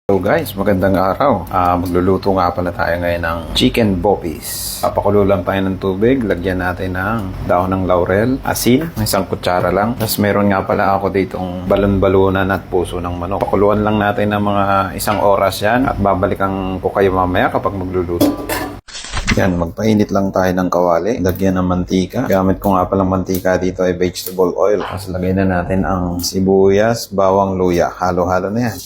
Hello guys, magandang araw. Magluluto nga pala tayo ngayon ng chicken boppies. Papakulo lang tayo ng tubig, lagyan natin ng dahon ng laurel, asin, isang kutsara lang. Tapos meron nga pala ako ditong balon-balunan at puso ng manok. Pakuluan lang natin ng mga isang oras yan at babalikan ko kayo mamaya kapag magluluto. Yan, magpainit lang tayo ng kawali. Lagyan ng mantika. Gamit ko nga palang mantika dito ay vegetable oil. Tapos lagay na natin ang sibuyas, bawang, luya. Halo-halo na yan.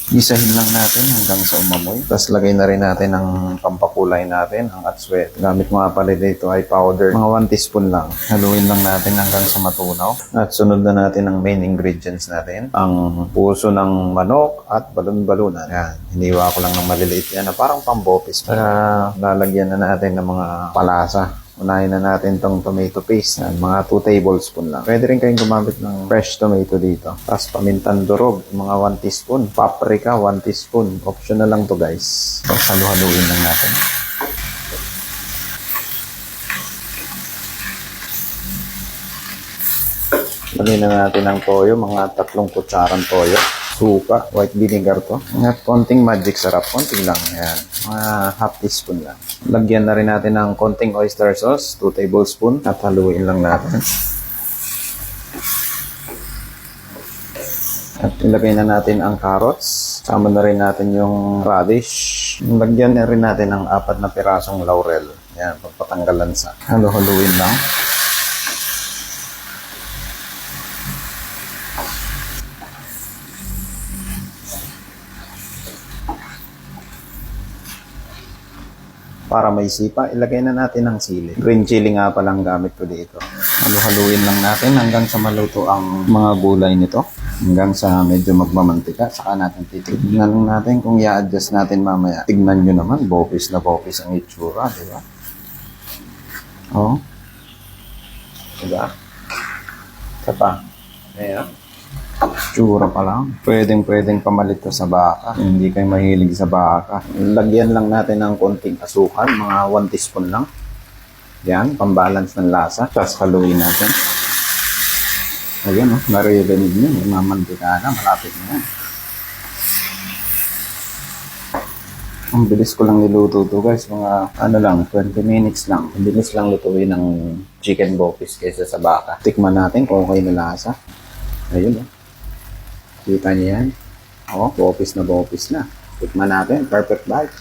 Isahin lang natin hanggang sa umamoy. Tapos lagay na rin natin ang pampakulay natin, ang atswet. Gamit mo nga pala dito ay powder. Mga 1 teaspoon lang. Haluin lang natin hanggang sa matunaw. At sunod na natin ang main ingredients natin. Ang puso ng manok at balon-balunan. Yan. Hiniwa ko lang ng maliliit yan na parang pambopis. Para lalagyan na natin ng mga palasa. Unahin na natin tong tomato paste. Yan, mga 2 tablespoon lang. Pwede rin kayong gumamit ng fresh tomato dito. Tapos pamintan durog, mga 1 teaspoon. Paprika, 1 teaspoon. Optional lang to guys. Tapos halu-haluin lang natin. Lagyan na natin ng toyo, mga 3 kutsarang toyo. Suka, white vinegar to. At konting magic sarap, konting lang. Ayan, mga half teaspoon lang. Lagyan na rin natin ng konting oyster sauce, 2 tablespoon. At haluin lang natin. At ilagay na natin ang carrots. Sama na rin natin yung radish. Lagyan na rin natin ng 4 na pirasong laurel. Ayan, pagpatanggal lansa. Halu-haluin lang. Para may sipa, ilagay na natin ang sili. Green chili nga palang gamit ko dito. Halu-haluin lang natin hanggang sa maluto ang mga gulay nito. Hanggang sa medyo magmamantika, saka natin titignan lang natin kung i-adjust natin mamaya. Tignan nyo naman, bopis na bopis ang itsura, di ba? Oh. Diba? Isa pa. Ayan. Tsura pa lang. Pwedeng pamalit to sa baka. Hindi kayo mahilig sa baka. Lagyan lang natin ng konting asukal. Mga 1 teaspoon lang. Yan. Pambalance ng lasa. Tapos haluin natin. Ayan, naririnig nyo. May mamantika na. Malapit na yan. Ang bilis ko lang niluto to guys. Mga 20 minutes lang. Ang bilis lang lutuin ng chicken boppies kaysa sa baka. Tikman natin kung okay na lasa. Ayun. Kita niyo yan? Bopis na. Tikman natin. Perfect bite.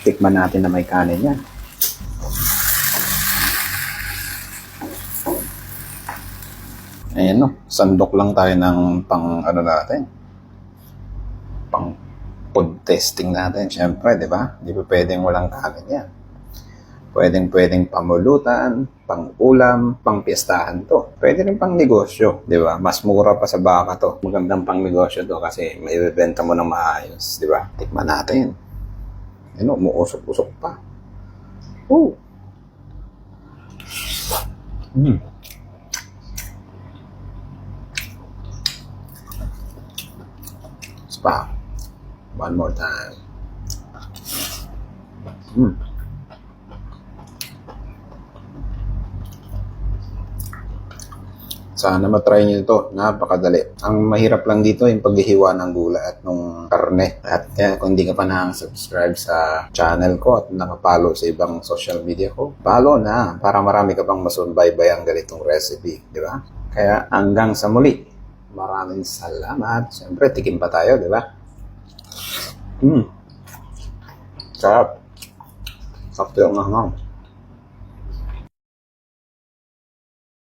Tikman natin na may kanin yan. Ayan sandok lang tayo ng pang natin. Pang food testing natin. Siyempre, di ba? Di ba pwedeng walang kanin yan? Pwedeng pamulutan, pang-ulam, pang-piestahan to. Pwede rin pang-negosyo, di ba? Mas mura pa sa baka to. Magandang pang-negosyo to kasi may ibebenta mo ng maayos, di ba? Tikman natin. Umuusok-usok pa. Spa. One more time. Sana matry nyo ito. Napakadali. Ang mahirap lang dito yung paghihiwa ng gulay at nung karne. At kung hindi ka pa nakasubscribe sa channel ko at nakapalo sa ibang social media ko, follow na para marami ka pang masunbaybay ang ganitong recipe. Di ba? Kaya hanggang sa muli. Maraming salamat. Siyempre, tikim pa tayo. Di ba? Sarap. Sakto yung hangang.